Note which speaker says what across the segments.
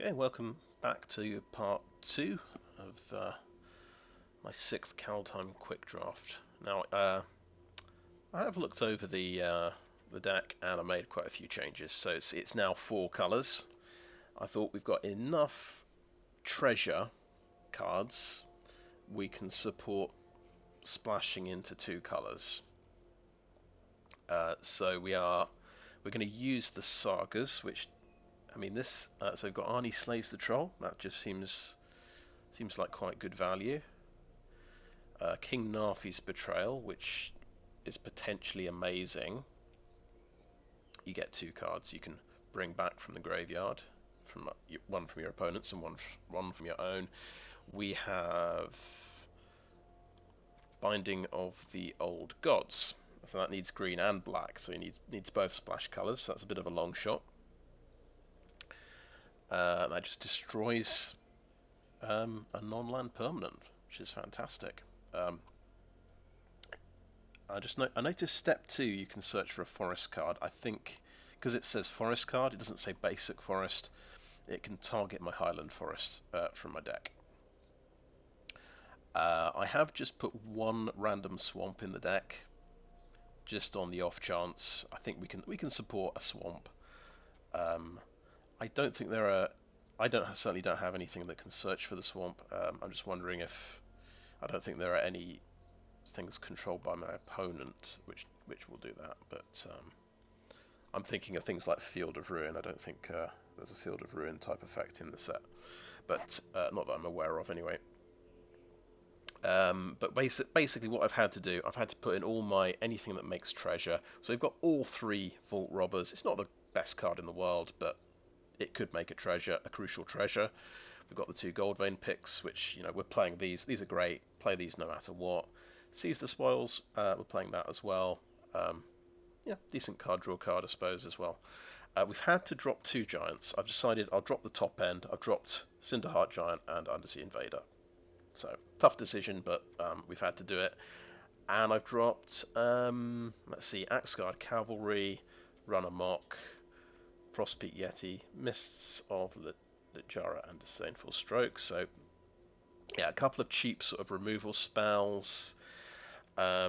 Speaker 1: Okay, welcome back to part 2 of my 6th Kaldheim Quick Draft. Now, I have looked over the deck and I made quite a few changes, so it's now 4 colours. I thought we've got enough treasure cards we can support splashing into 2 colours. So we're going to use the sagas, which this. So we've got Arni slays the troll. That just seems like quite good value. King Narfi's Betrayal, which is potentially amazing. You get 2 cards you can bring back from the graveyard, one from your opponents and one from your own. We have Binding of the Old Gods. So that needs green and black, so it needs both splash colours. So that's a bit of a long shot. That just destroys a non-land permanent, which is fantastic. I noticed step 2 you can search for a forest card. I think because it says forest card, it doesn't say basic forest. It can target my Highland Forest from my deck. I have just put 1 random swamp in the deck, just on the off chance. I think we can support a swamp. I don't think there are. Certainly don't have anything that can search for the swamp. I'm just wondering if I don't think there are any things controlled by my opponent which will do that. But I'm thinking of things like Field of Ruin. I don't think there's a Field of Ruin type effect in the set, but not that I'm aware of anyway. But basically what I've had to do, I've had to put in anything that makes treasure. So we've got all 3 Vault Robbers. It's not the best card in the world, but it could make a crucial treasure. We've got the 2 Goldvein Picks, which, we're playing these. These are great. Play these no matter what. Seize the Spoils, we're playing that as well. Decent card draw card, I suppose, as well. We've had to drop 2 giants. I've decided I'll drop the top end. I've dropped Cinderheart Giant and Undersea Invader. So, tough decision, but we've had to do it. And I've dropped, Axgard Cavalry, Run Amok, Frostpeak Yeti, Mists of Littjara, and Disdainful Stroke. So, yeah, a couple of cheap sort of removal spells. I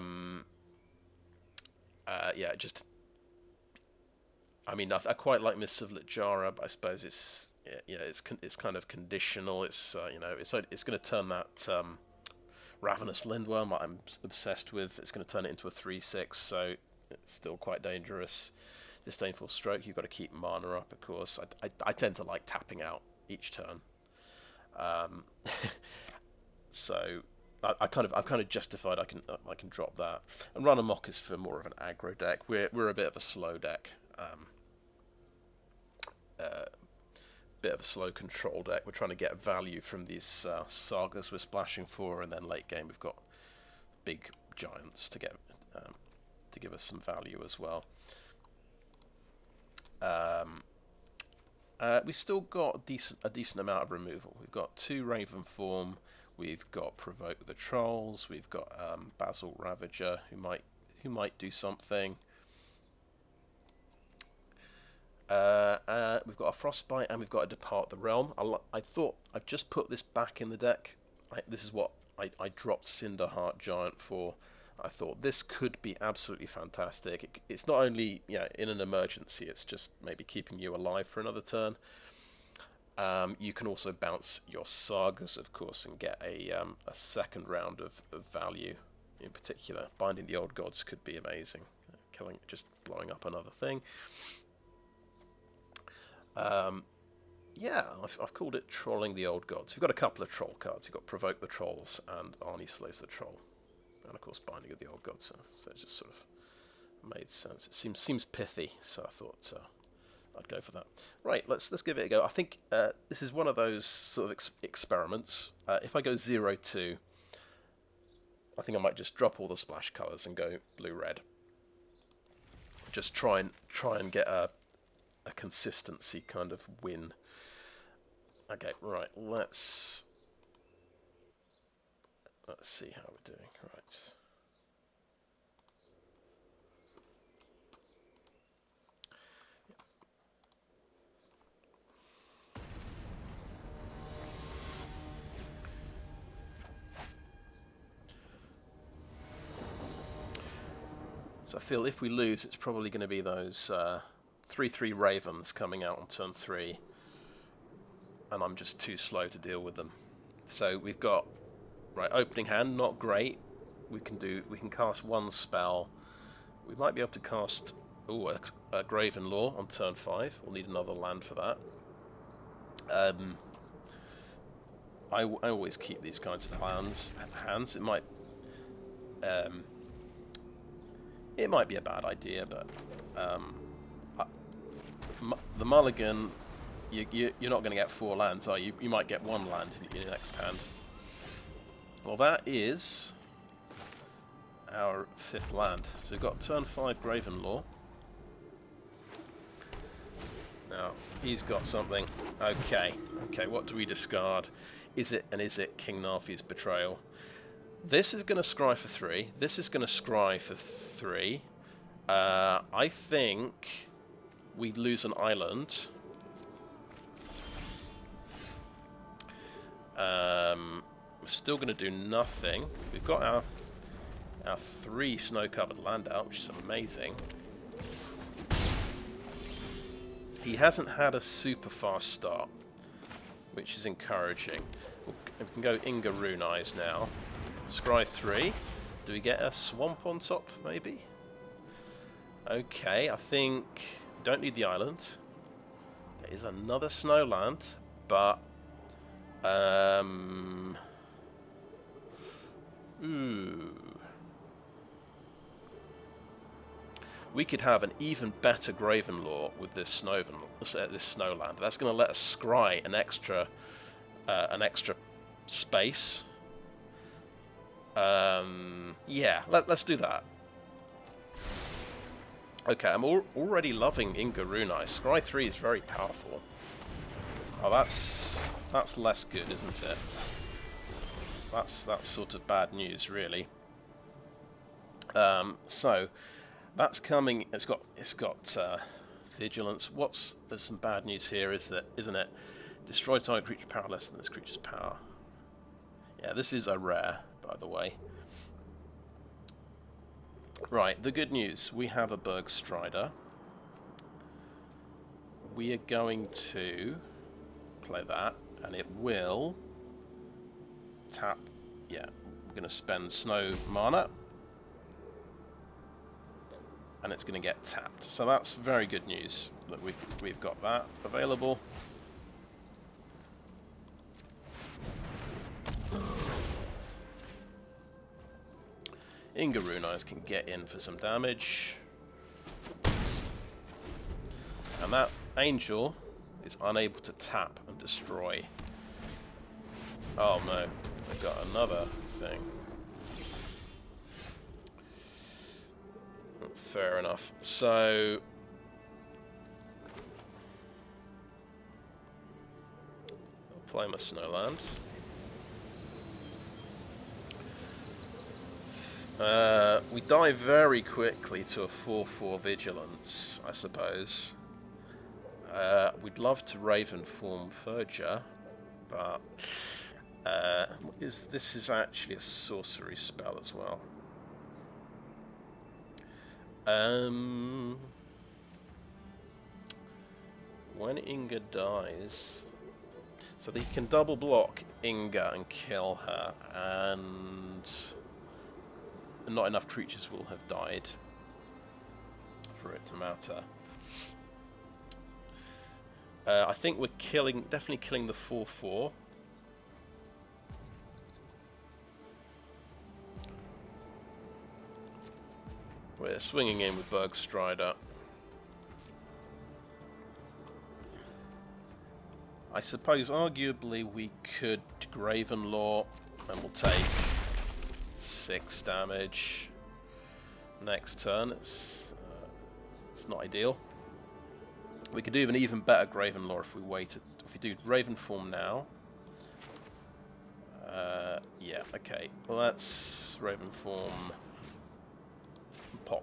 Speaker 1: quite like Mists of Littjara, but I suppose it's kind of conditional. It's it's going to turn that Ravenous Lindworm that I'm obsessed with. It's going to turn it into a 3/6, so it's still quite dangerous. Disdainful Stroke, you've got to keep mana up, of course. I tend to like tapping out each turn. So I've kind of justified I can drop that. And Run Amok is for more of an aggro deck. We're a bit of a slow deck. Bit of a slow control deck. We're trying to get value from these sagas we're splashing for, and then late game we've got big giants to give us some value as well. We've still got a decent amount of removal. We've got 2 Ravenform, we've got Provoke the Trolls, we've got Basalt Ravager who might do something. We've got a Frostbite and we've got a Depart the Realm. I thought I've just put this back in the deck. This is what I dropped Cinderheart Giant for. I thought this could be absolutely fantastic. It's not only in an emergency, it's just maybe keeping you alive for another turn. You can also bounce your sagas, of course, and get a second round of value. In particular, Binding the Old Gods could be amazing. Just blowing up another thing. I've called it Trolling the Old Gods. We've got a couple of troll cards. We've got Provoke the Trolls and Arni slays the troll. And of course Binding of the Old Gods, so it just sort of made sense. It seems pithy, so I thought I'd go for that. Right, let's give it a go. I think this is one of those sort of experiments. If I go 0-2, I think I might just drop all the splash colours and go blue-red. Just try and get a consistency kind of win. Okay, right, let's see how we're doing. Right. So I feel if we lose, it's probably going to be those 3/3 Ravens coming out on turn 3, and I'm just too slow to deal with them. So we've got opening hand, not great. We can cast one spell. We might be able to cast a Graven Lore on turn 5. We'll need another land for that. I always keep these kinds of hands. It might be a bad idea, but the mulligan, you're not going to get 4 lands, are you? You might get 1 land in your next hand. Well, that is our 5th land. So we've got turn 5 Graven Lore. Now, he's got something. Okay, what do we discard? Izzet King Narfi's Betrayal. This is going to scry for 3. This is going to scry for 3. I think we lose an island. We're still going to do nothing. We've got our 3 snow-covered land out, which is amazing. He hasn't had a super fast start, which is encouraging. We can go Inga Rune-Eyes now. Scry 3. Do we get a swamp on top, maybe? Okay, I think we don't need the island. There is another snow land, but we could have an even better Graven Lore with this snow land. That's going to let us scry an extra space. Yeah, let's do that. Okay, I'm already loving Inga Rune-Eyes. Scry 3 is very powerful. Oh, that's less good, isn't it? That's sort of bad news, really. So that's coming. It's got vigilance. There's some bad news here, isn't it? Destroy target creature power less than this creature's power. Yeah, this is a rare, by the way. Right, the good news. We have a Berg Strider. We are going to play that, and it will tap. Yeah, we're going to spend snow mana, and it's going to get tapped. So that's very good news that we've got that available. Inga Rune-Eyes can get in for some damage. And that angel is unable to tap and destroy. Oh no, they've got another thing. That's fair enough. So I'll play my Snowland. We die very quickly to a 4/4 Vigilance, I suppose. We'd love to Ravenform Verger, but this is actually a sorcery spell as well. When Inga dies, so they can double block Inga and kill her, and not enough creatures will have died for it to matter. I think we're definitely killing the 4/4. We're swinging in with Berg Strider. I suppose arguably we could Graven Lore and we'll take 6 damage next turn. It's not ideal. We could do an even better Graven Lore if we waited. If we do Ravenform now. Yeah, okay. Well, that's Ravenform. Pop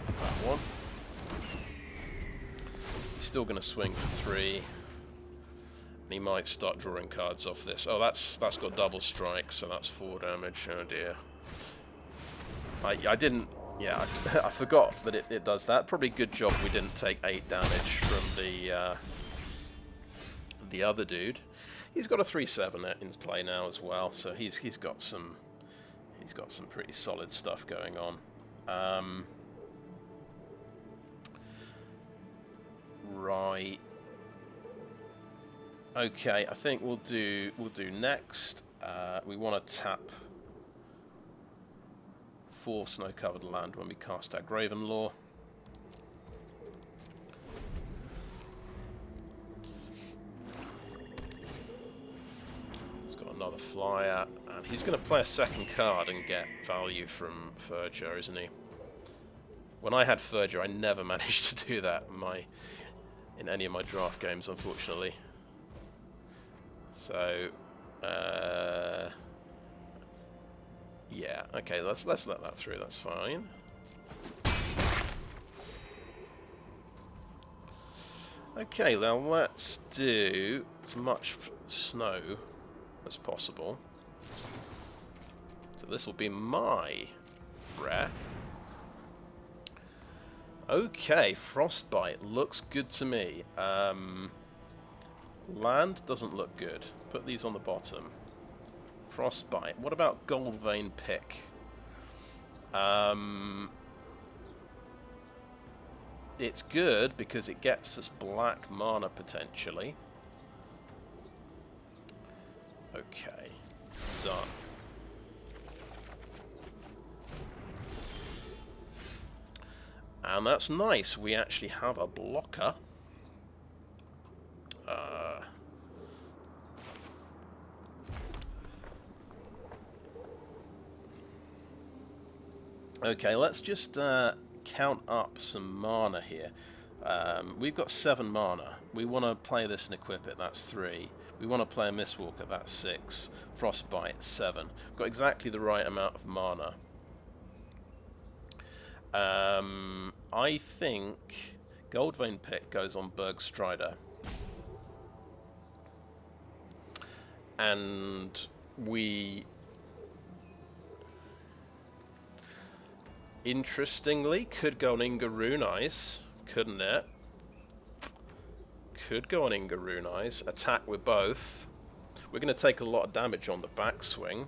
Speaker 1: that one. He's still going to swing for 3. And he might start drawing cards off this. Oh, that's got double strike, so that's 4 damage. Oh dear. I didn't Yeah, I forgot that it does that. Probably good job we didn't take 8 damage from the other dude. He's got a 3/7 in play now as well, so he's got some pretty solid stuff going on. Right. Okay, I think we'll do next. We want to tap 4 snow-covered land when we cast our Graven Lore. He's got another flyer, and he's going to play a second card and get value from Verger, isn't he? When I had Verger, I never managed to do that in any of my draft games, unfortunately. So, yeah, okay, let's let that through, that's fine. Okay, now let's do as much snow as possible. So this will be my rare. Okay, Frostbite looks good to me. Land doesn't look good. Put these on the bottom. Frostbite. What about Goldvein Pick? It's good because it gets us black mana potentially. Okay, done. And that's nice. We actually have a blocker. Okay, let's just count up some mana here. We've got 7 mana. We want to play this and equip it, that's 3. We want to play a Mistwalker, that's 6. Frostbite, 7. We've got exactly the right amount of mana. I think Goldvein Pick goes on Berg Strider. And we... interestingly, could go on Inga Rune-Eyes, couldn't it? Could go on Inga Rune-Eyes, attack with both. We're going to take a lot of damage on the backswing.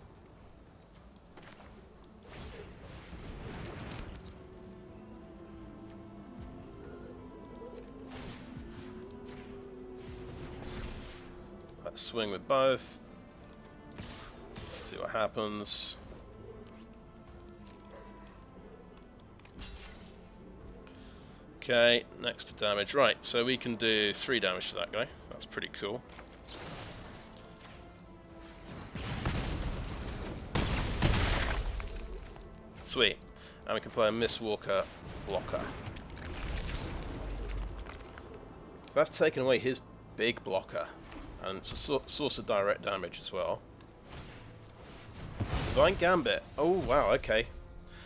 Speaker 1: Let's swing with both. See what happens. Okay, next to damage. Right, so we can do 3 damage to that guy. That's pretty cool. Sweet. And we can play a Mistwalker blocker. So that's taken away his big blocker. And it's a source of direct damage as well. Divine Gambit. Oh, wow, okay.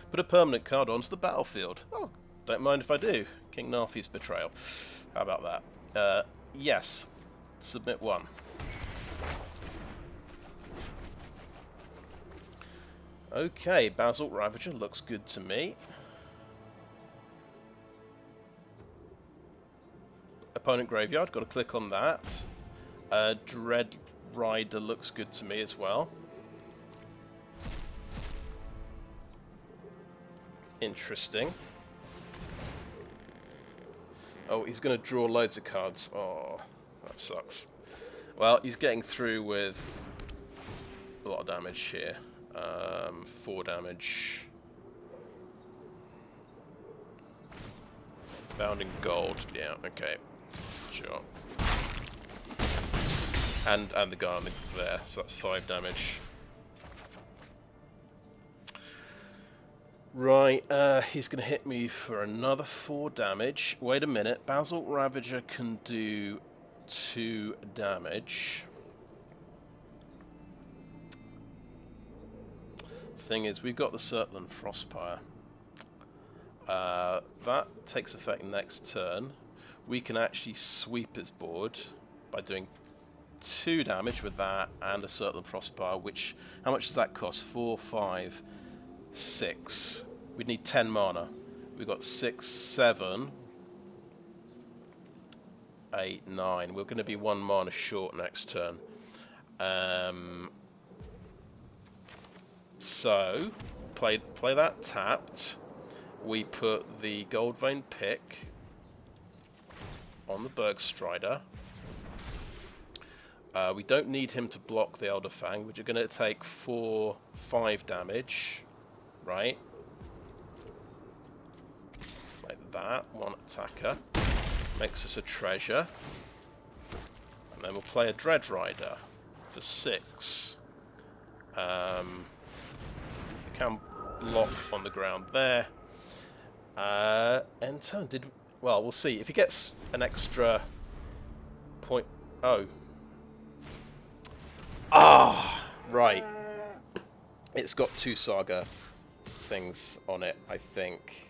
Speaker 1: Put a permanent card onto the battlefield. Oh, don't mind if I do. King Narfi's Betrayal. How about that? Yes. Submit 1. Okay, Basalt Ravager looks good to me. Opponent Graveyard, got to click on that. Dread Rider looks good to me as well. Interesting. Oh, he's going to draw loads of cards. Oh, that sucks. Well, he's getting through with a lot of damage here. 4 damage. Bounding Gold. Yeah, okay. Sure. And the guy on there, so that's 5 damage. Right, he's going to hit me for another 4 damage. Wait a minute, Basalt Ravager can do 2 damage. Thing is, we've got the Surtland Frostpyre. That takes effect next turn. We can actually sweep his board by doing 2 damage with that and a Surtland Frostpyre, which, how much does that cost? 4, 5, 6. We'd need 10 mana. We've got 6, 7, 8, 9. We're going to be 1 mana short next turn. So, play that tapped. We put the Goldvein Pick on the Berg Strider. We don't need him to block the Elder Fang, which are going to take 4, 5 damage, right? Like that, 1 attacker. Makes us a treasure. And then we'll play a Dread Rider for 6. We can block on the ground there. End turn, well, we'll see. If he gets an extra point... Oh. Ah! Right. It's got 2 Saga things on it, I think.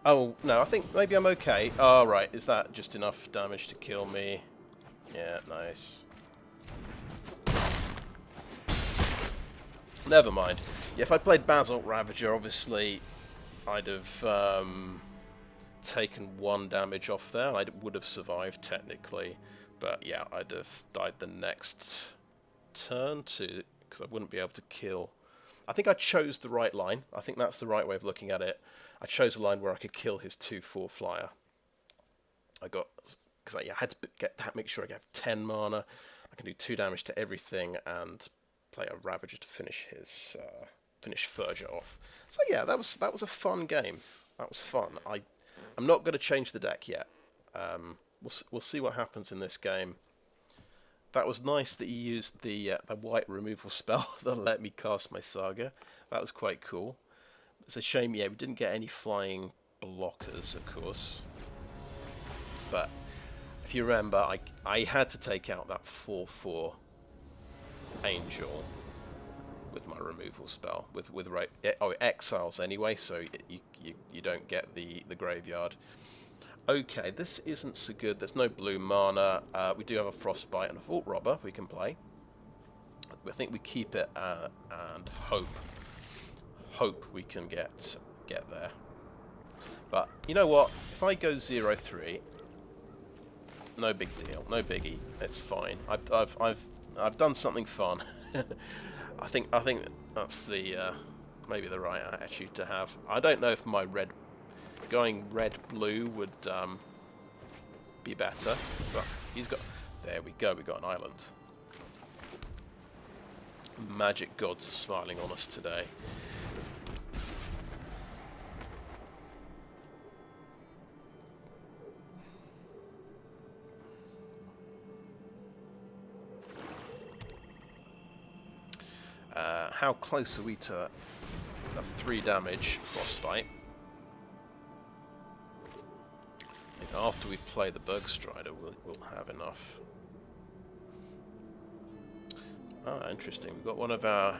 Speaker 1: Oh, no, I think maybe I'm okay. Oh, right. Is that just enough damage to kill me? Yeah, nice. Never mind. Yeah, if I played Basalt Ravager, obviously I'd have taken 1 damage off there. I would have survived, technically. But yeah, I'd have died the next turn too, because I wouldn't be able to kill. I think I chose the right line. I think that's the right way of looking at it. I chose a line where I could kill his 2/4 flyer. I got, because I had to get that, make sure I get 10 mana. I can do 2 damage to everything and play a Ravager to finish his finish Furger off. So yeah, that was a fun game. That was fun. I'm not going to change the deck yet. We'll see what happens in this game. That was nice that you used the white removal spell that let me cast my Saga. That was quite cool. It's a shame, yeah, we didn't get any flying blockers, of course. But if you remember, I had to take out that 4/4 Angel with my removal spell. It exiles anyway, so you don't get the graveyard. Okay, this isn't so good. There's no blue mana. We do have a Frostbite and a Vault Robber we can play. I think we keep it and hope we can get there. But you know what? If I go 0/3, no big deal, no biggie. It's fine. I've done something fun. I think that's the maybe the right attitude to have. I don't know if my going red-blue would be better. So he's got. There we go. We got an island. Magic gods are smiling on us today. How close are we to a 3 damage Frostbite? I think after we play the Berg Strider, we'll have enough. Ah, interesting. We've got one of our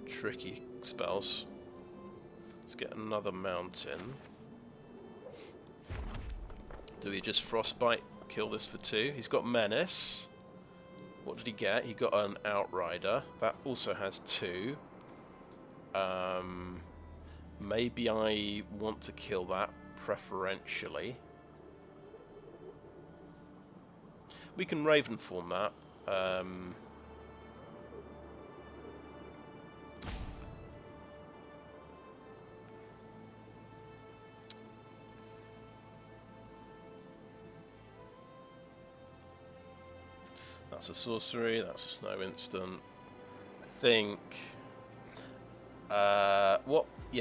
Speaker 1: tricky spells. Let's get another mountain. Do we just Frostbite, kill this for 2? He's got Menace. What did he get? He got an Outrider. That also has 2. Maybe I want to kill that preferentially. We can Ravenform that. That's a sorcery, that's a snow instant. I think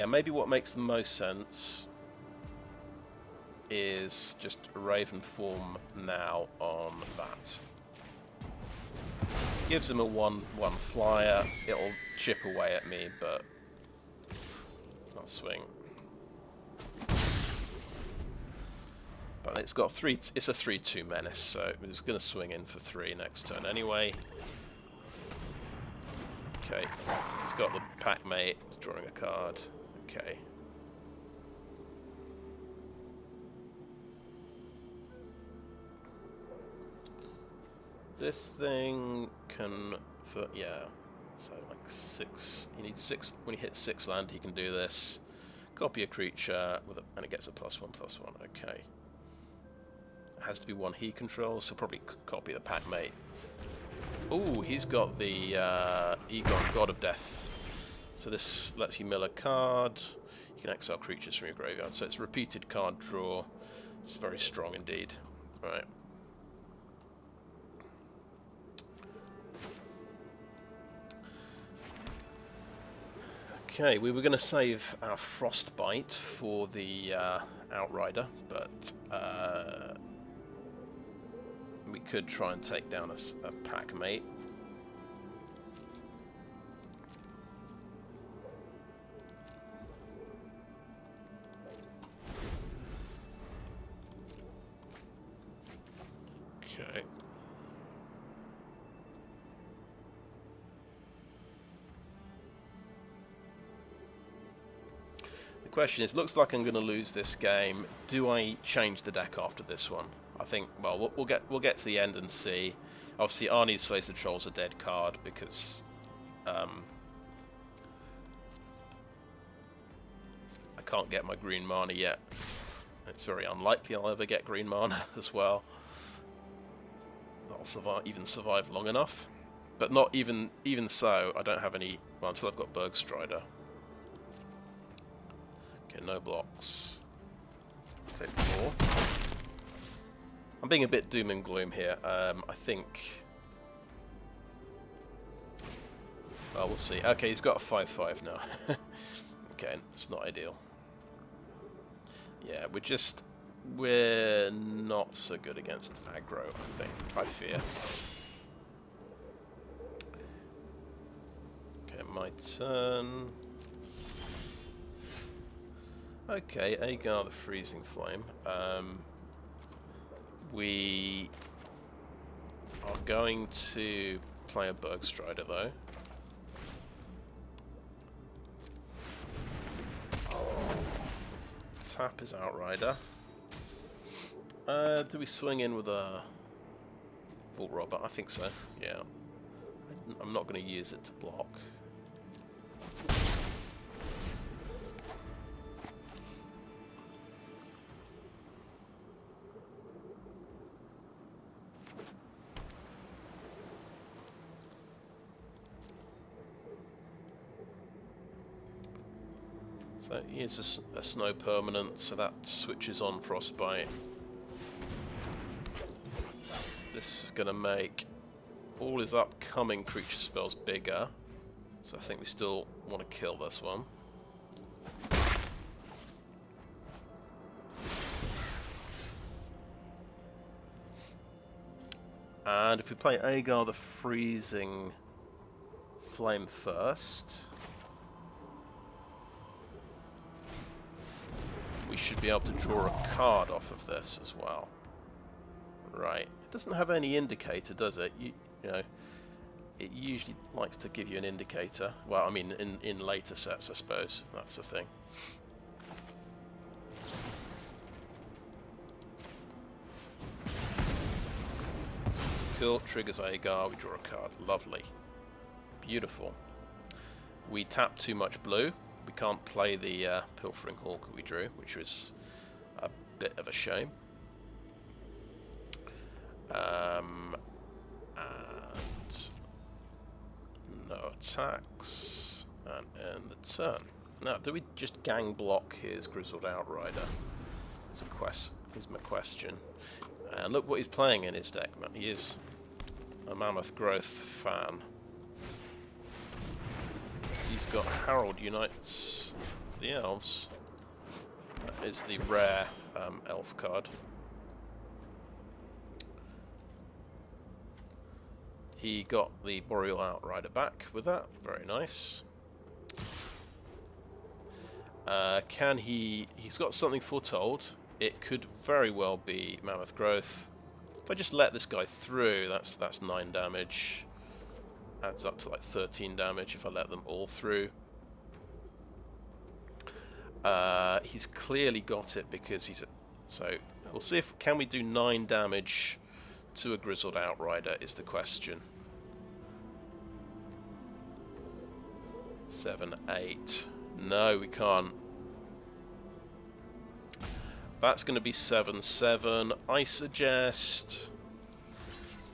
Speaker 1: maybe what makes the most sense is just a Ravenform now on that. Gives him a 1/1 flyer, it'll chip away at me, but I'll swing. But it's got it's a 3/2 menace, so it's going to swing in for 3 next turn anyway. Okay, he's got the pack mate, he's drawing a card. Okay. This thing can, yeah, So like 6. He needs 6. When he hits 6 land, he can do this. Copy a creature with and it gets a +1/+1. Okay. It has to be one he controls, so probably copy the pack mate. Oh, he's got the Egon, God of Death. So this lets you mill a card. You can exile creatures from your graveyard. So it's repeated card draw. It's very strong indeed. Right. Okay, we were going to save our Frostbite for the Outrider, but we could try and take down a pack mate. Okay. The question is, looks like I'm going to lose this game. Do I change the deck after this one? I think. Well, we'll get to the end and see. Obviously, Arni's Slays the Trolls a dead card because I can't get my green mana yet. It's very unlikely I'll ever get green mana as well. That'll survive long enough, but not even so. I don't have any. Well, until I've got Berg Strider. Okay, no blocks. Take 4. I'm being a bit doom and gloom here. I think. Well, we'll see. Okay, he's got a 5/5 now. Okay, it's not ideal. Yeah, we're not so good against aggro, I fear. Okay, my turn. Okay, Aegar the Freezing Flame. We are going to play a Berg Strider though. Tap is Outrider. Do we swing in with a Vault Robber? I think so, yeah. I'm not going to use it to block. So here's a snow permanent, so that switches on Frostbite. This is going to make all his upcoming creature spells bigger, so I think we still want to kill this one. And if we play Aegar the Freezing Flame first, we should be able to draw a card off of this as well. Right. It doesn't have any indicator, does it? You know, it usually likes to give you an indicator. Well, I mean, in later sets, I suppose. That's the thing. Cool. Triggers Aegar. We draw a card. Lovely. Beautiful. We tap too much blue. We can't play the Pilfering Hawk we drew, which was a bit of a shame. And no attacks, and end the turn. Now, do we just gang block his Grizzled Outrider? Is my question. And look what he's playing in his deck, man. He is a Mammoth Growth fan. He's got Herald Unites the Elves. That is the rare elf card. He got the Boreal Outrider back with that. Very nice. He's got something foretold. It could very well be Mammoth Growth. If I just let this guy through, that's 9 damage. Adds up to like 13 damage if I let them all through. He's clearly got it because he's... So, we'll see if... Can we do 9 damage to a Grizzled Outrider is the question. 7, 8. No, we can't. That's going to be 7, 7. I suggest...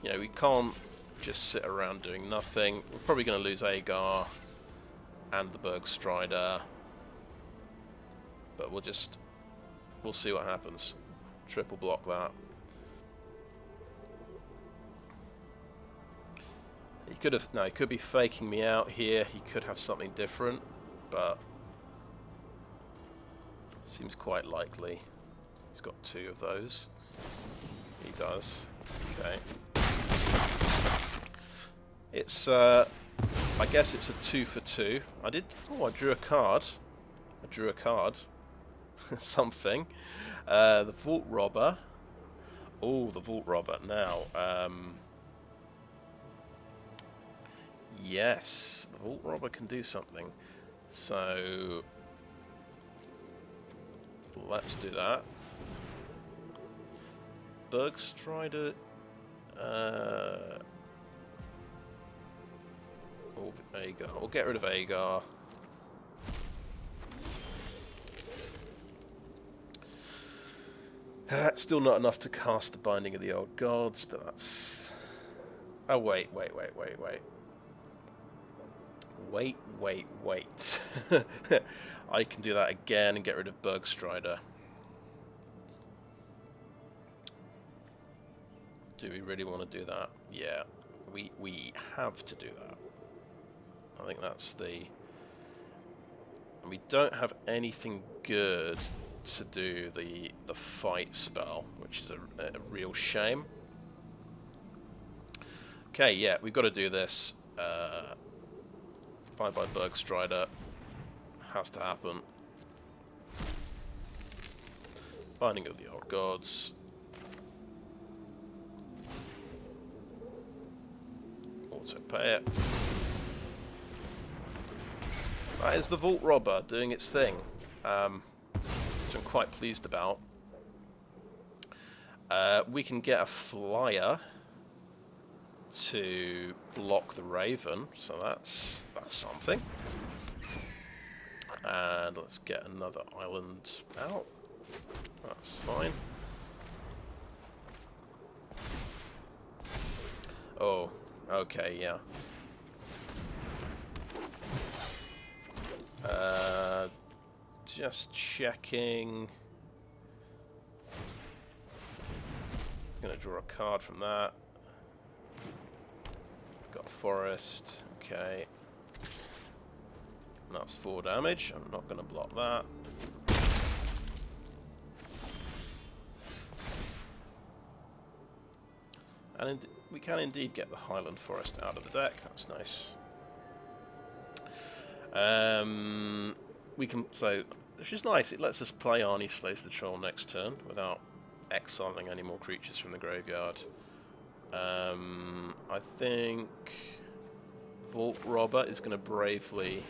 Speaker 1: You know, we can't just sit around doing nothing. We're probably going to lose Aegar and the Berg Strider. But we'll see what happens. Triple block that. He could have... No, he could be faking me out here. He could have something different. But... Seems quite likely. He's got 2 of those. He does. Okay. It's, I guess it's a 2 for 2. I drew a card. I drew a card. Something. The Vault Robber. Oh, the Vault Robber. Now, yes, the Vault Robber can do something. So, let's do that. Berg Strider. Or Aegar. We'll get rid of Aegar. Still not enough to cast the Binding of the Old Gods, but that's... Oh, wait. Wait. I can do that again and get rid of Berg Strider. Do we really want to do that? Yeah, we have to do that. I think that's the... And we don't have anything good to do the fight spell, which is a real shame. Okay, yeah, we've got to do this. Bye-bye Berg Strider. Has to happen. Binding of the Old Gods. Auto-pay it. That is the Vault Robber doing its thing, which I'm quite pleased about. We can get a flyer to block the Raven, so that's something. And let's get another island out. That's fine. Oh, okay, yeah. Just checking. Gonna draw a card from that. Got a forest. Okay. And that's 4 damage. I'm not gonna block that. And we can indeed get the Highland Forest out of the deck. That's nice. We can, so, which is nice, it lets us play Arni Slays the Troll next turn without exiling any more creatures from the graveyard. I think Vault Robber is going to bravely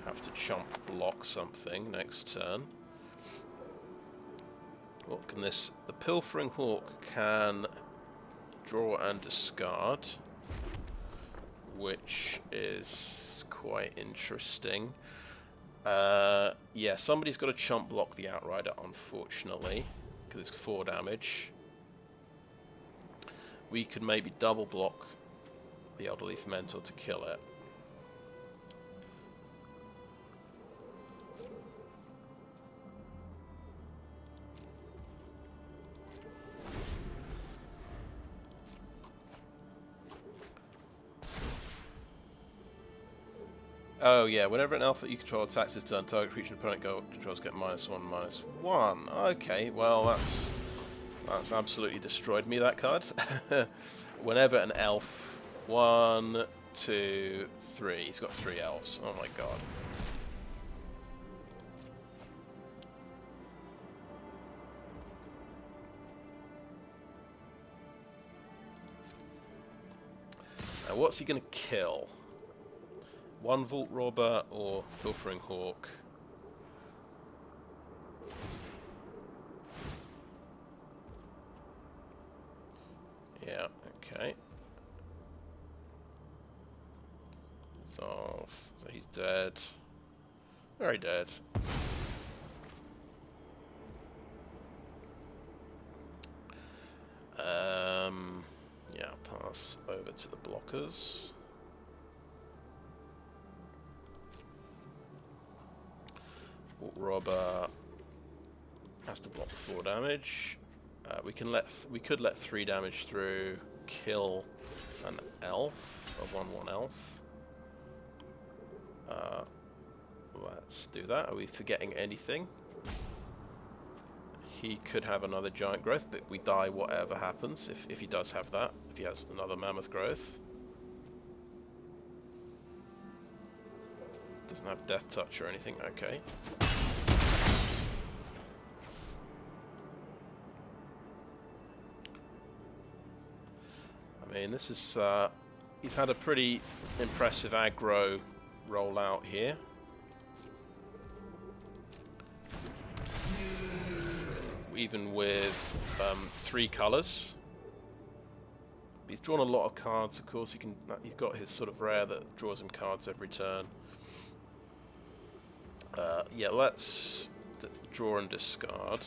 Speaker 1: have to chump block something next turn. What can this... The Pilfering Hawk can draw and discard, which is quite interesting. Yeah, somebody's got to chump block the Outrider, unfortunately, because it's 4 damage. We could maybe double block the Elderleaf Mentor to kill it. Oh yeah, whenever an alpha you control attacks this turn, target creature and opponent controls get -1/-1. Okay, well that's absolutely destroyed me, that card. Whenever an elf, 1, 2, 3. He's got 3 elves. Oh my god. Now what's he going to kill? 1 Vault Robber or Pilfering Hawk? Yeah, okay. Dead. Very dead. Yeah, pass over to the blockers. Vault Robber has to block 4 damage. We could let 3 damage through, kill an elf, a 1/1 elf. Let's do that. Are we forgetting anything? He could have another giant growth, but we die whatever happens if he does have that. If he has another mammoth growth. Doesn't have death touch or anything. Okay. I mean, this is he's had a pretty impressive aggro rollout here. Even with 3 colours. He's drawn a lot of cards, of course. He's got his sort of rare that draws him cards every turn. Yeah, let's draw and discard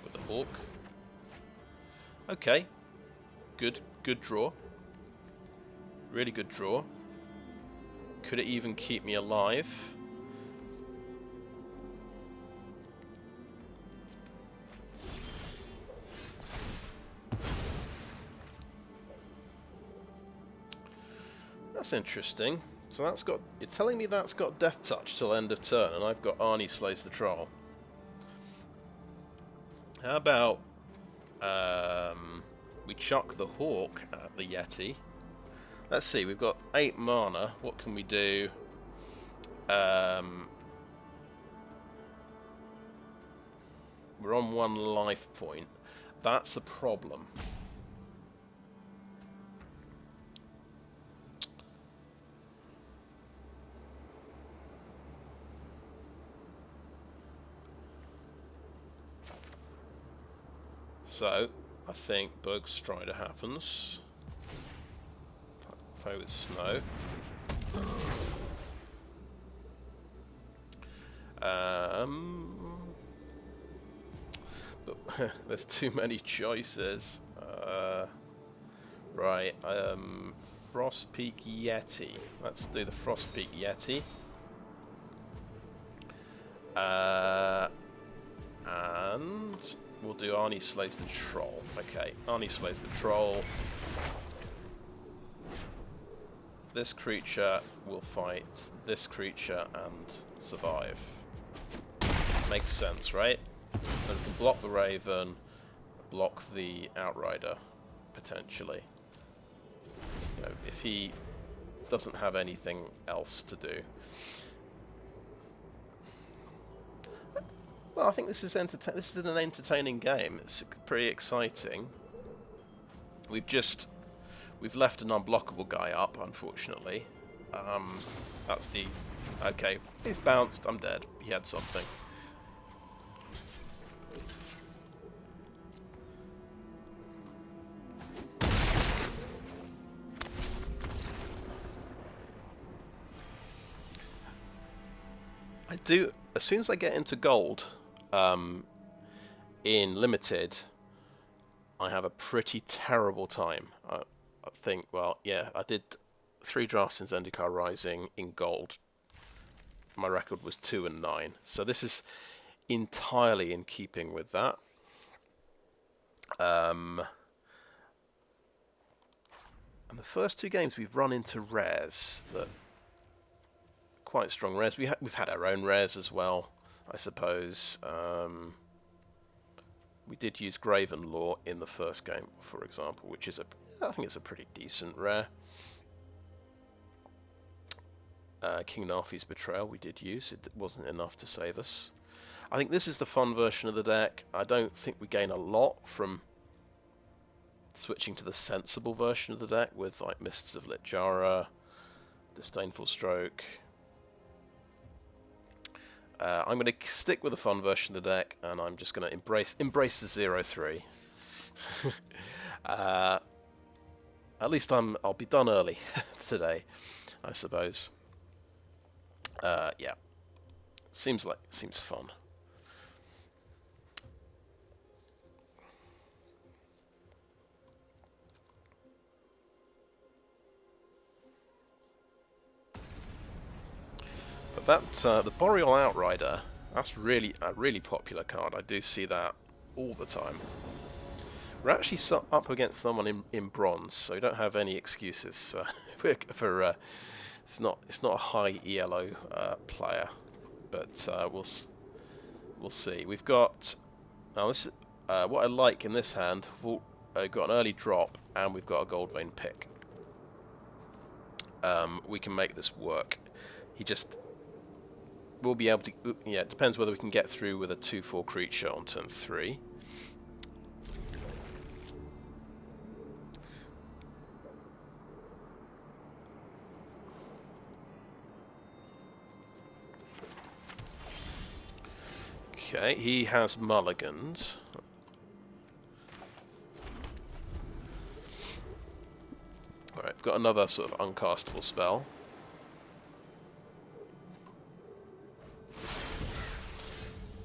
Speaker 1: with the Hawk. Okay. Good draw. Really good draw. Could it even keep me alive? That's interesting. So that's got... You're telling me that's got death touch till end of turn, and I've got Arni slays the troll. How about we chuck the Hawk at the Yeti? Let's see, we've got 8 mana. What can we do? We're on 1 life point. That's a problem. So, I think Berg Strider happens. Play with snow. But there's too many choices. Right, Frostpeak Yeti. Let's do the Frostpeak Yeti. And we'll do Arni slays the troll. Okay, Arni slays the troll. This creature will fight this creature and survive. Makes sense, right? And we can block the Raven, block the Outrider, potentially. You know, if he doesn't have anything else to do. Well, I think this is an entertaining game. It's pretty exciting. We've left an unblockable guy up, unfortunately. That's the... Okay, he's bounced. I'm dead. He had something. I do... As soon as I get into gold, in Limited, I have a pretty terrible time. I think, well, yeah, I did 3 drafts in Zendikar Rising in gold. My record was 2 and 9. So this is entirely in keeping with that. And the first 2 games we've run into rares that quite strong rares. We've had our own rares as well, I suppose. We did use Graven Lore in the first game, for example, which is I think it's a pretty decent rare. King Narfi's Betrayal we did use. It wasn't enough to save us. I think this is the fun version of the deck. I don't think we gain a lot from switching to the sensible version of the deck with like Mists of Litjara, Disdainful Stroke. I'm going to stick with the fun version of the deck, and I'm just going to embrace the 0-3. At least I'll be done early today, I suppose. Yeah, seems fun. But that the Boreal Outrider, that's really a really popular card. I do see that all the time. We're actually up against someone in bronze, so we don't have any excuses for it's not a high ELO player, but we'll see. We've got now this what I like in this hand. We've got an early drop and we've got a Goldvein Pick. We can make this work. We'll be able to. Yeah, it depends whether we can get through with a 2/4 creature on turn 3. Okay, he has mulligans. Alright, we've got another sort of uncastable spell.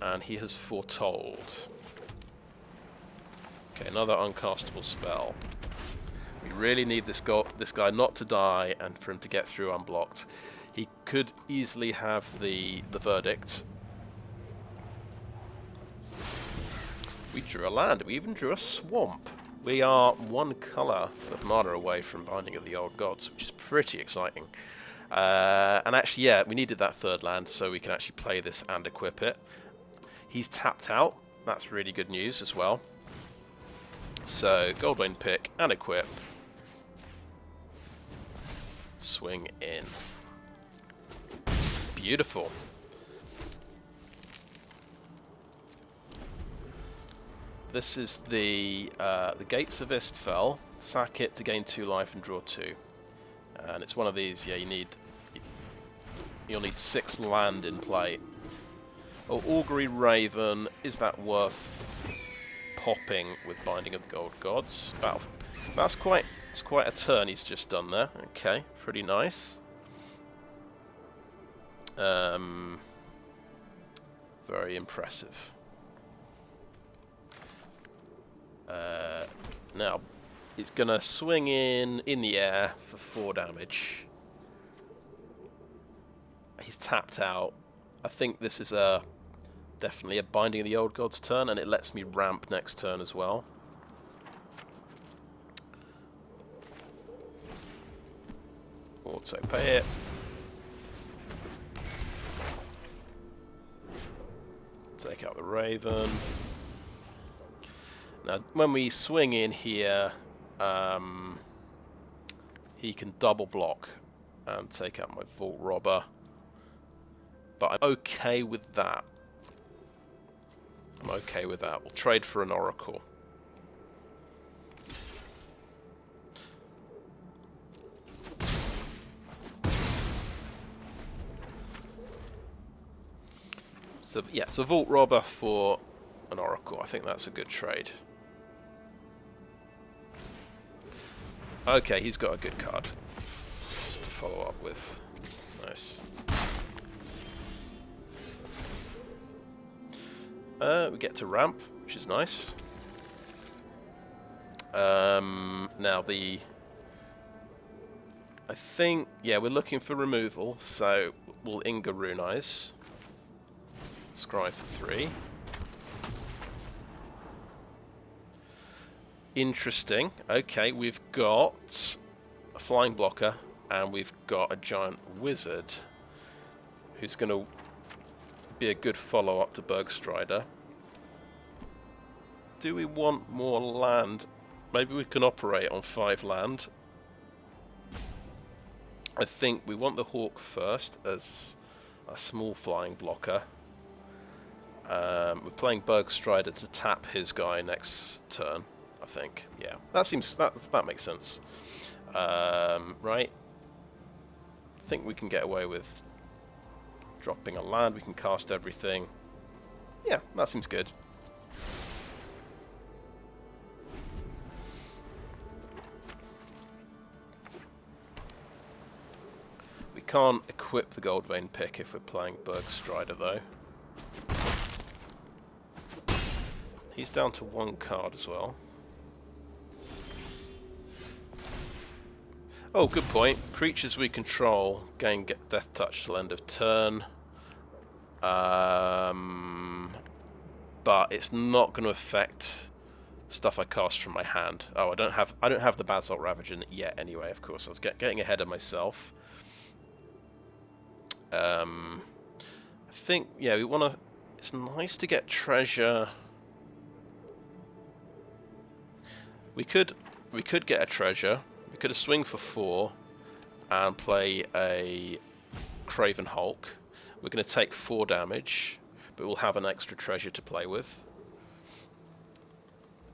Speaker 1: And he has foretold. Okay, another uncastable spell. We really need this guy not to die and for him to get through unblocked. He could easily have the verdict. We drew a land. We even drew a swamp. We are one colour of mana away from Binding of the Old Gods, which is pretty exciting. And actually, yeah, we needed that third land so we can actually play this and equip it. He's tapped out. That's really good news as well. So, Goldvein Pick and equip. Swing in. Beautiful. This is the Gates of Istfell. Sack it to gain 2 life and draw 2. And it's one of these. Yeah, you'll need 6 land in play. Oh, Augury Raven. Is that worth popping with Binding of the Gold Gods? It's quite a turn he's just done there. Okay, pretty nice. Very impressive. Now, it's going to swing in the air for 4 damage. He's tapped out. I think this is definitely a Binding of the Old Gods turn, and it lets me ramp next turn as well. Auto pay it. Take out the Raven. Now, when we swing in here, he can double block and take out my Vault Robber. But I'm okay with that. I'm okay with that. We'll trade for an Oracle. So, yeah, so Vault Robber for an Oracle. I think that's a good trade. Okay, he's got a good card to follow up with. Nice. We get to ramp, which is nice. Now I think, yeah, we're looking for removal, so we'll Inga Rune-Eyes. Scry for 3. Interesting. Okay, we've got a flying blocker and we've got a giant wizard who's going to be a good follow-up to Berg Strider. Do we want more land? Maybe we can operate on 5 land. I think we want the Hawk first as a small flying blocker. We're playing Berg Strider to tap his guy next turn. I think, yeah, that makes sense, right? I think we can get away with dropping a land. We can cast everything. Yeah, that seems good. We can't equip the Goldvein Pick if we're playing Berg Strider, though. He's down to 1 card as well. Oh, good point. Creatures we control gain Death Touch till end of turn. But it's not going to affect stuff I cast from my hand. Oh, I don't have the Basalt Ravager yet. Anyway, of course, I was getting ahead of myself. I think we want to. It's nice to get treasure. We could get a treasure. We could have swing for 4 and play a Craven Hulk. We're going to take 4 damage, but we'll have an extra treasure to play with.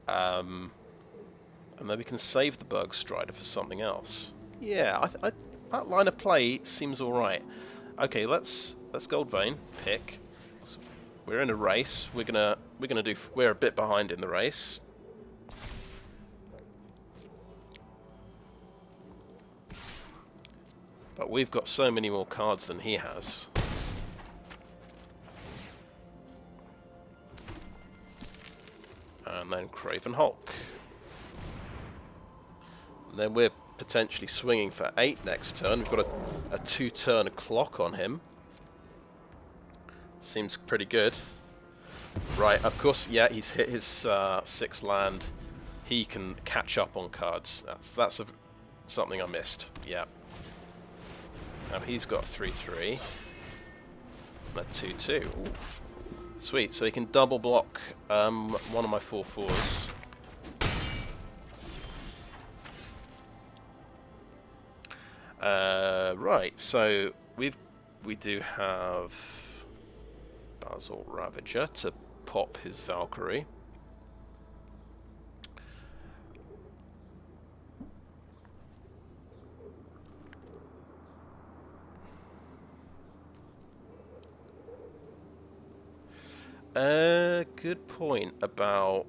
Speaker 1: And then we can save the Berg Strider for something else. Yeah, that line of play seems all right. Okay, let's Goldvein Pick. We're in a race. We're a bit behind in the race. But we've got so many more cards than he has. And then Craven Hulk. And then we're potentially swinging for 8 next turn. We've got a 2-turn clock on him. Seems pretty good. Right, of course, yeah, he's hit his 6th land. He can catch up on cards. That's something I missed. Yeah. Now he's got 3/3 and a 2/2. Ooh. Sweet, so he can double block one of my 4/4s. Right, so we do have Basalt Ravager to pop his Valkyrie. Good point about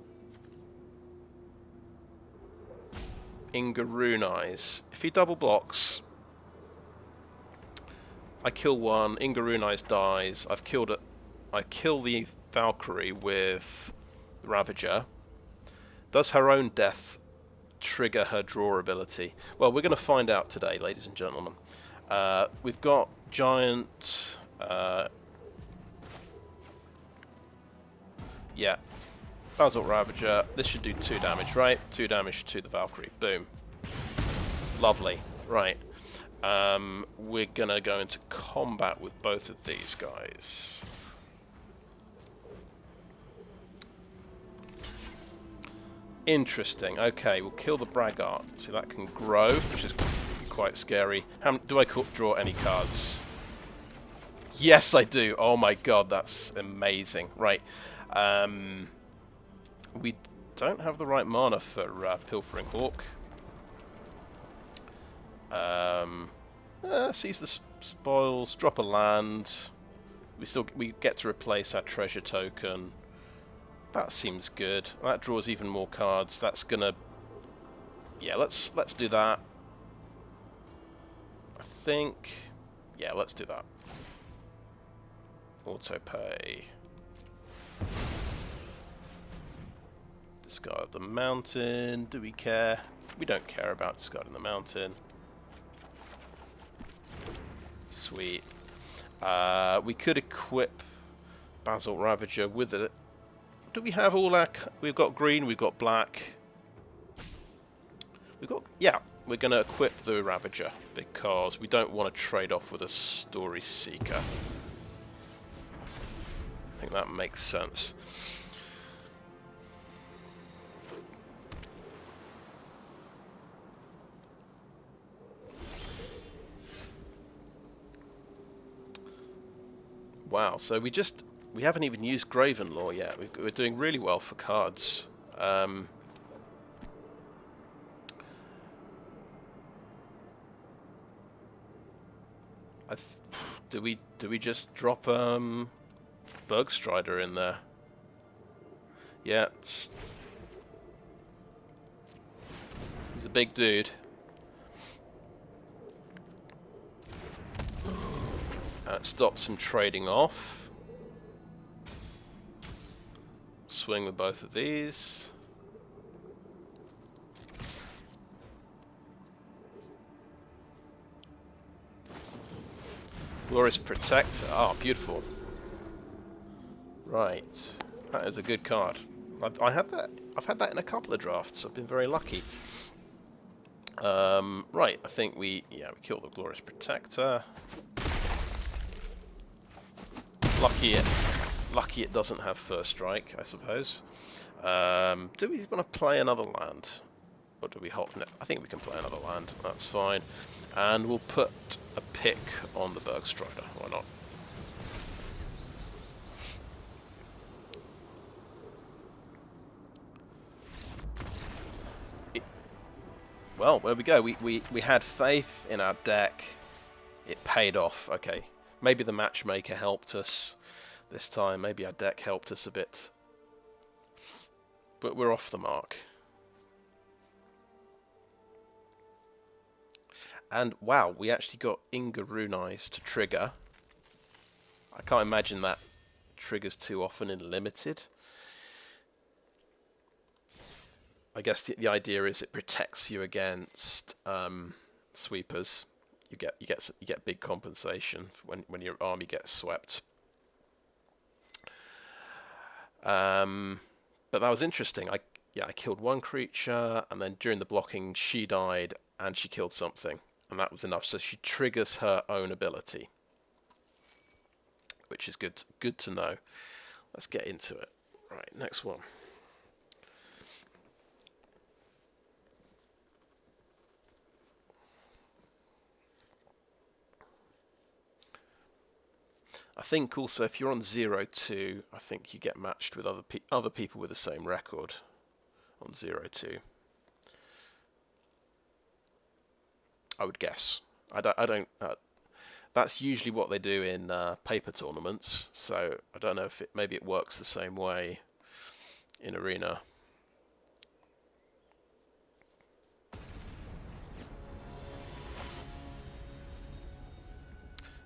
Speaker 1: Inga Rune-Eyes. If he double blocks, I kill 1, Inga Rune-Eyes dies, I kill the Valkyrie with the Ravager. Does her own death trigger her draw ability? Well, we're going to find out today, ladies and gentlemen. We've got giant... yeah, Basalt Ravager. This should do 2 damage, right? 2 damage to the Valkyrie. Boom. Lovely. Right. We're going to go into combat with both of these guys. Interesting. Okay, we'll kill the Braggart. See, that can grow, which is quite scary. Do I draw any cards? Yes, I do. Oh my god, that's amazing. Right. We don't have the right mana for Pilfering Hawk. Seize the spoils, drop a land. We get to replace our treasure token. That seems good. That draws even more cards. That's gonna... yeah, let's do that. I think... yeah, let's do that. Auto pay. Discard the mountain. Do we care? We don't care about discarding the mountain. Sweet. We could equip Basalt Ravager with it. Do we have all our... we've got green, we've got black. We've got... yeah, we're going to equip the Ravager because we don't want to trade off with a Story Seeker. I think that makes sense. Wow, so we haven't even used Graven Lore yet. We're doing really well for cards. Do we just drop Berg Strider in there? Yeah, he's a big dude. That stops him trading off. Swing with both of these. Glorious Protector. Oh, beautiful. Right. That is a good card. I've had that in a couple of drafts. I've been very lucky. Right, I think we killed the Glorious Protector. Lucky it doesn't have first strike, I suppose. Do we want to play another land? Or do we hold it? I think we can play another land. That's fine. And we'll put a pick on the Berg Strider. Why not? Well, there we go. We had faith in our deck. It paid off. Okay. Maybe the matchmaker helped us this time. Maybe our deck helped us a bit. But we're off the mark. And wow, we actually got Inga Rune-Eyes to trigger. I can't imagine that triggers too often in limited. I guess the idea is it protects you against sweepers. You get big compensation when your army gets swept. But that was interesting. I killed one creature, and then during the blocking she died, and she killed something, and that was enough. So she triggers her own ability, which is good to know. Let's get into it. Right, next one. I think also if you're on 0-2, I think you get matched with other people with the same record on 0-2. I would guess. I don't. That's usually what they do in paper tournaments. So I don't know if maybe it works the same way in Arena.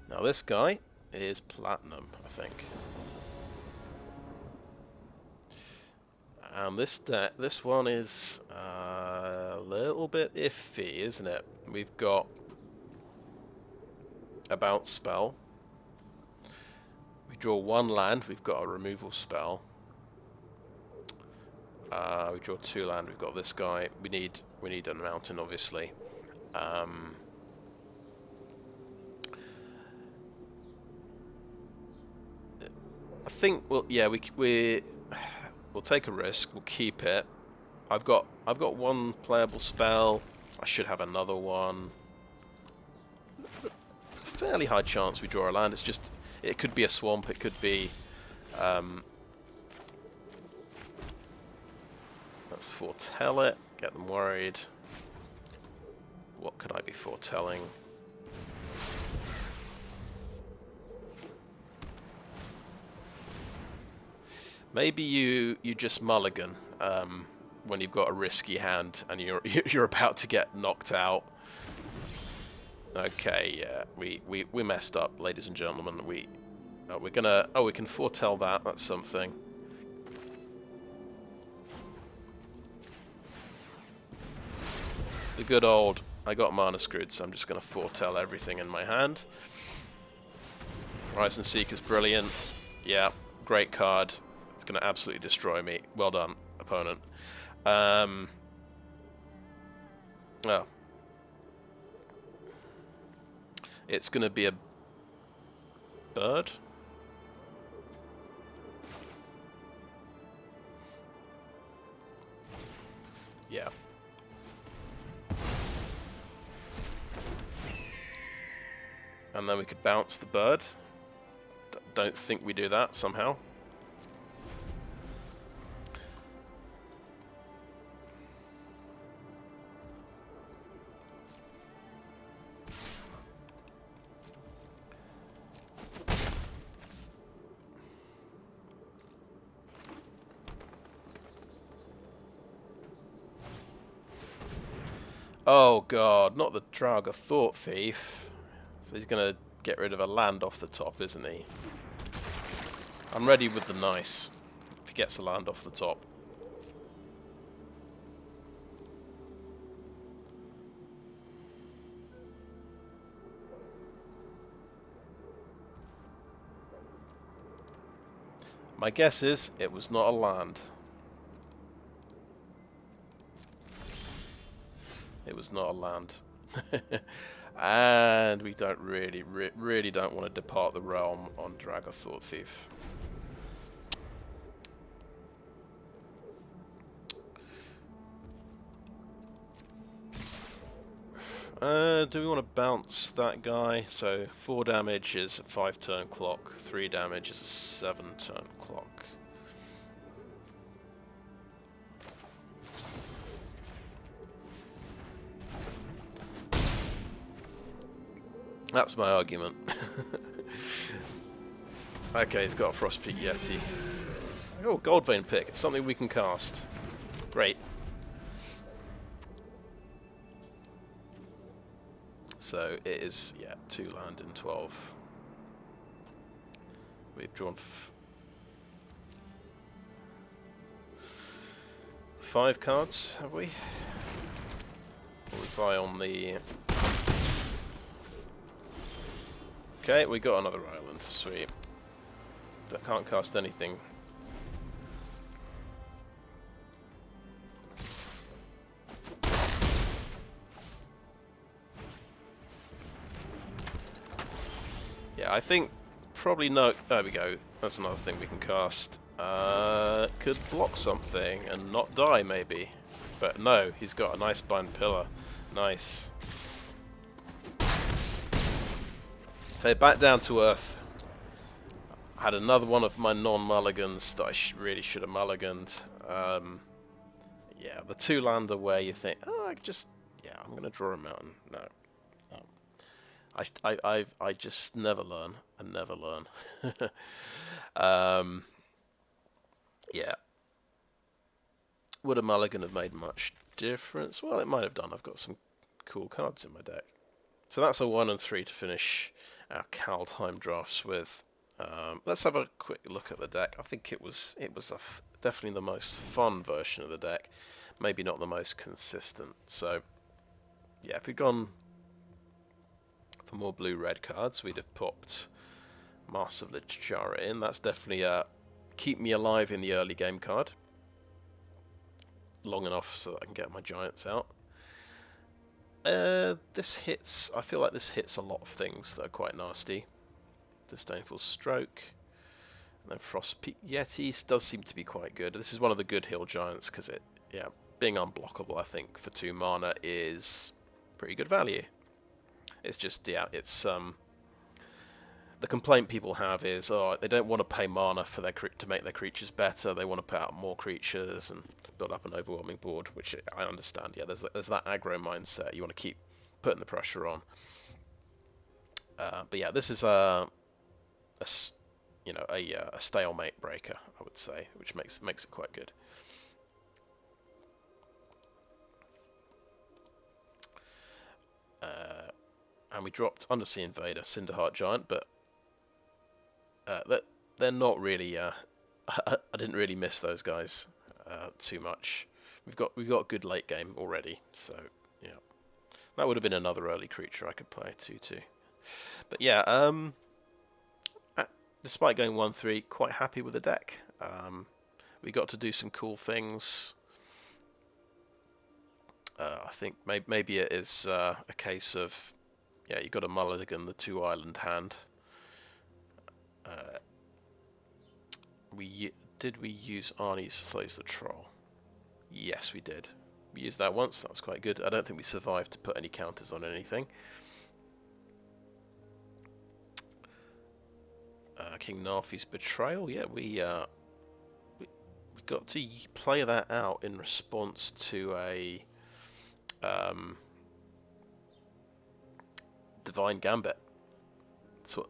Speaker 1: Now this guy is platinum, I think. And this one is a little bit iffy, isn't it? We've got a bounce spell. We draw one land, we've got a removal spell. We draw two land, we've got this guy. We need a mountain, obviously. I think we'll take a risk. We'll keep it. I've got one playable spell. I should have another one. There's a fairly high chance we draw a land. It's just it could be a swamp. It could be. Let's foretell it. Get them worried. What could I be foretelling? Maybe you just mulligan when you've got a risky hand and you're about to get knocked out. Okay, yeah, we messed up, ladies and gentlemen. We can foretell that. That's something. The good old I got mana screwed, so I'm just gonna foretell everything in my hand. Horizon Seeker's brilliant. Yeah, great card. It's going to absolutely destroy me. Well done, opponent. Oh. It's going to be a bird. Yeah. And then we could bounce the bird. Don't think we do that somehow. Oh god, not the Draga Thought Thief. So he's gonna get rid of a land off the top, isn't he? I'm ready with the nice. If he gets a land off the top. My guess is it was not a land. It was not a land. And we don't really don't want to depart the realm on Dragothor Thief. Do we want to bounce that guy? So 4 damage is a 5-turn clock, 3 damage is a 7-turn clock. That's my argument. Okay, he's got a Frostpeak Yeti. Oh, Goldvein Pick. It's something we can cast. Great. So it is, yeah, 2 land in 12. We've drawn 5 cards, have we? Or was I on the... Okay, we got another island. Sweet. I can't cast anything. Yeah, I think probably no. There we go. That's another thing we can cast. Could block something and not die, maybe. But no, he's got a nice bind pillar. Nice. Okay, back down to earth. I had another one of my non-mulligans that I really should have mulliganed. Yeah, the 2-lander where you think, oh, I just, yeah, I'm gonna draw a mountain. No. I just never learn and never learn. Yeah. Would a mulligan have made much difference? Well, it might have done. I've got some cool cards in my deck. So that's a 1 and 3 to finish our Kaldheim drafts with. Let's have a quick look at the deck. I think it was definitely the most fun version of the deck. Maybe not the most consistent. So, yeah, if we'd gone for more blue-red cards, we'd have popped Master of the Chara in. That's definitely a keep me alive in the early game card. Long enough so that I can get my giants out. This hits, I feel like this hits a lot of things that are quite nasty. Disdainful Stroke, and then Frostpeak Yetis does seem to be quite good. This is one of the good hill giants because it, yeah, being unblockable, I think, for 2 mana is pretty good value. It's just, yeah, it's the complaint people have is, oh, they don't want to pay mana for their to make their creatures better. They want to put out more creatures and build up an overwhelming board, which I understand. Yeah, there's that aggro mindset. You want to keep putting the pressure on. But yeah, this is a stalemate breaker, I would say, which makes it quite good. And we dropped Undersea Invader, Cinderheart Giant, but they're not really. I didn't really miss those guys too much. We've got good late game already, so yeah, that would have been another early creature I could play 2/2. But yeah, despite going 1/3, quite happy with the deck. We got to do some cool things. I think maybe it is a case of, yeah, you got a mulligan the 2-island hand. Did we use Arni's Slays the Troll? Yes, we did. We used that once. That was quite good. I don't think we survived to put any counters on anything. King Narfi's Betrayal. Yeah, we got to play that out in response to a Divine Gambit. So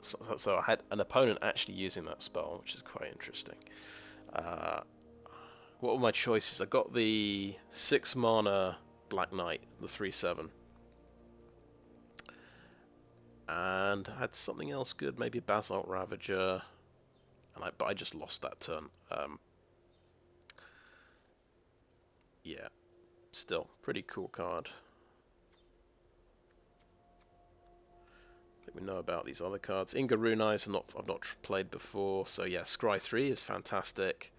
Speaker 1: I had an opponent actually using that spell, which is quite interesting. What were my choices? I got the 6 mana Black Knight, the 3/7. And had something else good, maybe Basalt Ravager, but I just lost that turn. Yeah, still pretty cool card. I think we know about these other cards. Inga Rune-Eyes I've not played before, so yeah, Scry 3 is fantastic.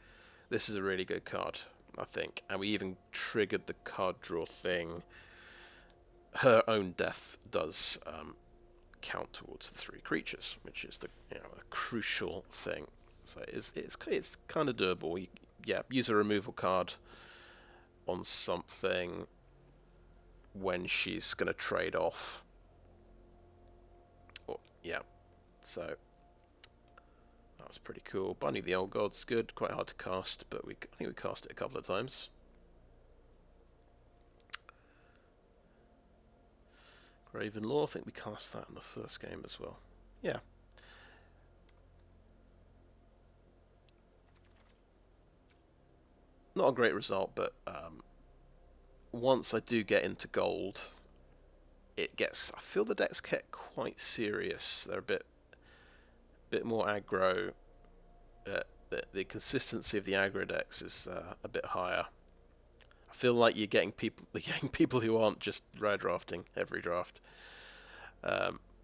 Speaker 1: This is a really good card, I think, and we even triggered the card draw thing. Her own death does count towards the 3 creatures, which is a crucial thing. So it's kind of doable. Yeah, use a removal card on something when she's going to trade off. Yeah, so that was pretty cool. Binding the Old Gods, good. Quite hard to cast, but I think we cast it a couple of times. Graven Lore, I think we cast that in the first game as well. Yeah. Not a great result, but once I do get into gold, I feel the decks get quite serious. They're a bit more aggro. The consistency of the aggro decks is a bit higher. I feel like you're getting people who aren't just rare drafting every draft,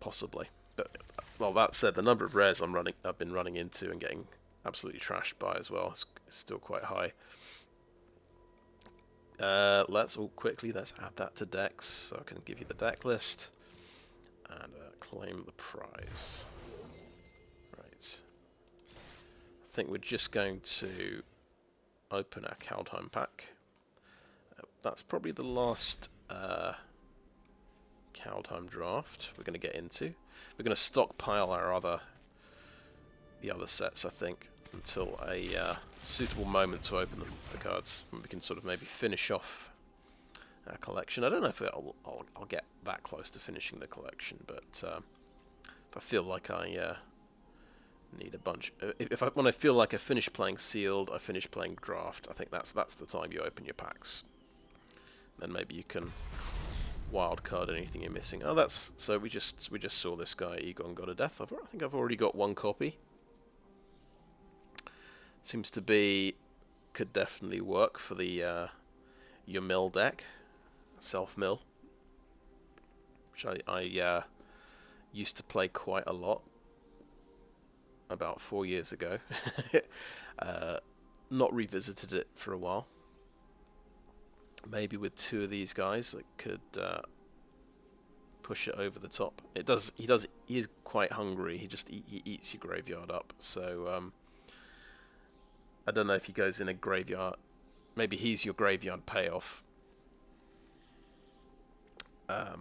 Speaker 1: possibly. But well, that said, the number of rares I've been running into and getting absolutely trashed by as well is still quite high. Let's add that to decks, so I can give you the deck list and claim the prize. Right. I think we're just going to open our Kaldheim pack. That's probably the last Kaldheim draft we're going to get into. We're going to stockpile the other sets, I think, until a suitable moment to open the cards, and we can sort of maybe finish off our collection. I don't know if I'll get that close to finishing the collection, but if I feel like I need a bunch, when I feel like I finish playing Sealed, I finish playing Draft, I think that's the time you open your packs. Then maybe you can wildcard anything you're missing. Oh, so we just saw this guy Egon got a death. I think I've already got one copy. Seems to could definitely work for the your mill deck, self mill, which I used to play quite a lot about 4 years ago. Not revisited it for a while. Maybe with 2 of these guys that could push it over the top. He is quite hungry. He eats your graveyard up. So I don't know if he goes in a graveyard. Maybe he's your graveyard payoff. I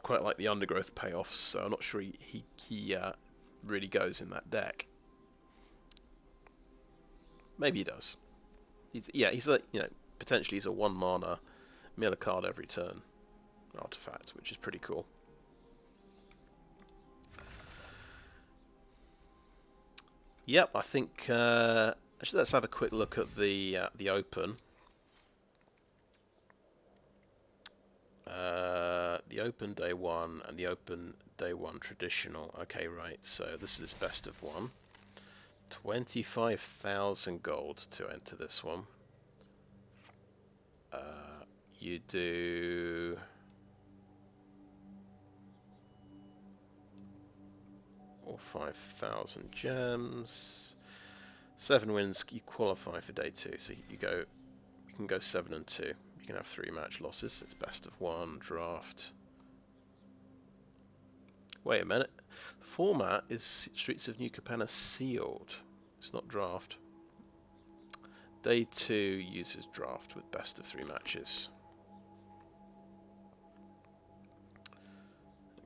Speaker 1: quite like the undergrowth payoffs, so I'm not sure he really goes in that deck. Maybe he does. He's like, potentially he's a 1 mana mill a card every turn artifact, which is pretty cool. Yep, I think actually let's have a quick look at the open. The open day 1 and the open day 1 traditional. Okay, right. So this is best of 1. 25,000 gold to enter this one. You do or 5,000 gems. 7 wins. You qualify for day 2, so you can go 7 and 2. You can have 3 match losses. It's best of 1 draft. Wait a minute. The format is Streets of New Capenna sealed. It's not draft. Day 2 uses draft with best of 3 matches.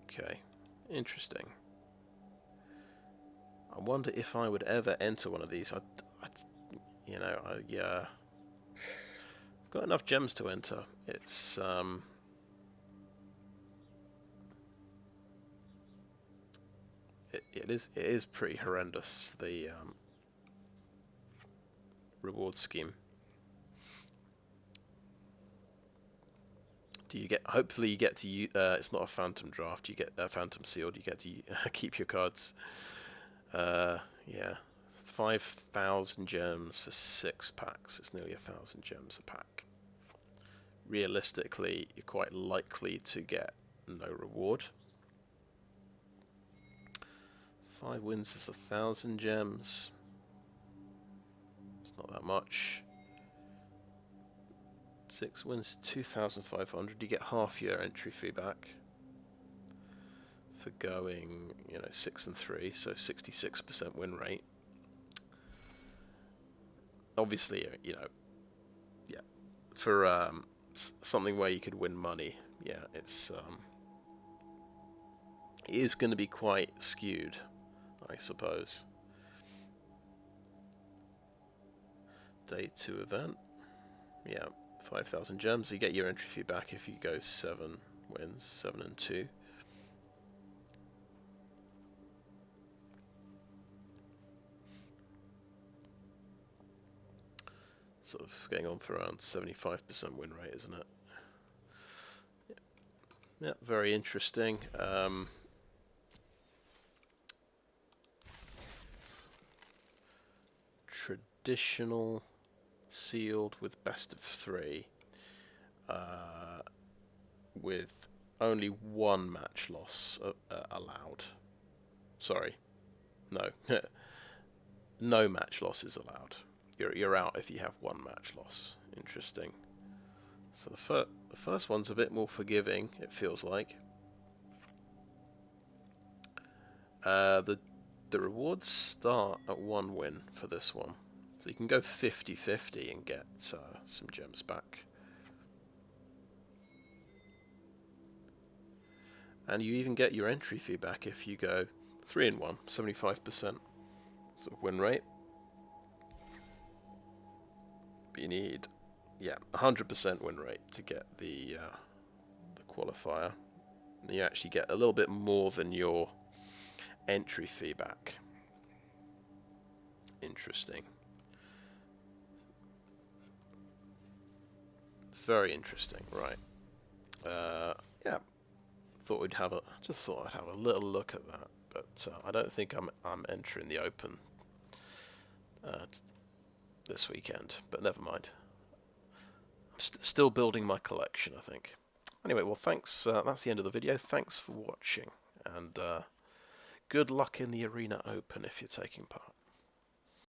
Speaker 1: Okay, interesting. I wonder if I would ever enter one of these. I've got enough gems to enter. It's it is pretty horrendous, the reward scheme. Do you get? Hopefully, you get to use. It's not a phantom draft. You get a phantom sealed. You get to keep your cards. Yeah, 5,000 gems for 6 packs. It's nearly 1,000 gems a pack. Realistically, you're quite likely to get no reward. 5 wins is 1,000 gems. It's not that much. 6 wins, 2,500. You get half your entry fee back for going, 6 and 3, so 66% win rate. Obviously, yeah, for something where you could win money, yeah, it is going to be quite skewed, I suppose. Day 2 event, yeah, 5,000 gems. You get your entry fee back if you go 7 wins, 7 and 2. Sort of getting on for around 75% win rate, isn't it? Yeah, very interesting. Traditional sealed with best of 3, with only 1 match loss allowed. Sorry, no, no match loss is allowed. You're out if you have 1 match loss. Interesting. So the first one's a bit more forgiving, it feels like. The rewards start at 1 win for this one, so you can go 50-50 and get some gems back. And you even get your entry fee back if you go 3 and 1, 75% sort of win rate. But you need, 100% win rate to get the qualifier. And you actually get a little bit more than your entry fee back. Interesting. It's very interesting, right? Yeah. Just thought I'd have a little look at that, but I don't think I'm entering the Open this weekend. But never mind. I'm still building my collection, I think. Anyway, well, thanks. That's the end of the video. Thanks for watching, and good luck in the Arena Open if you're taking part.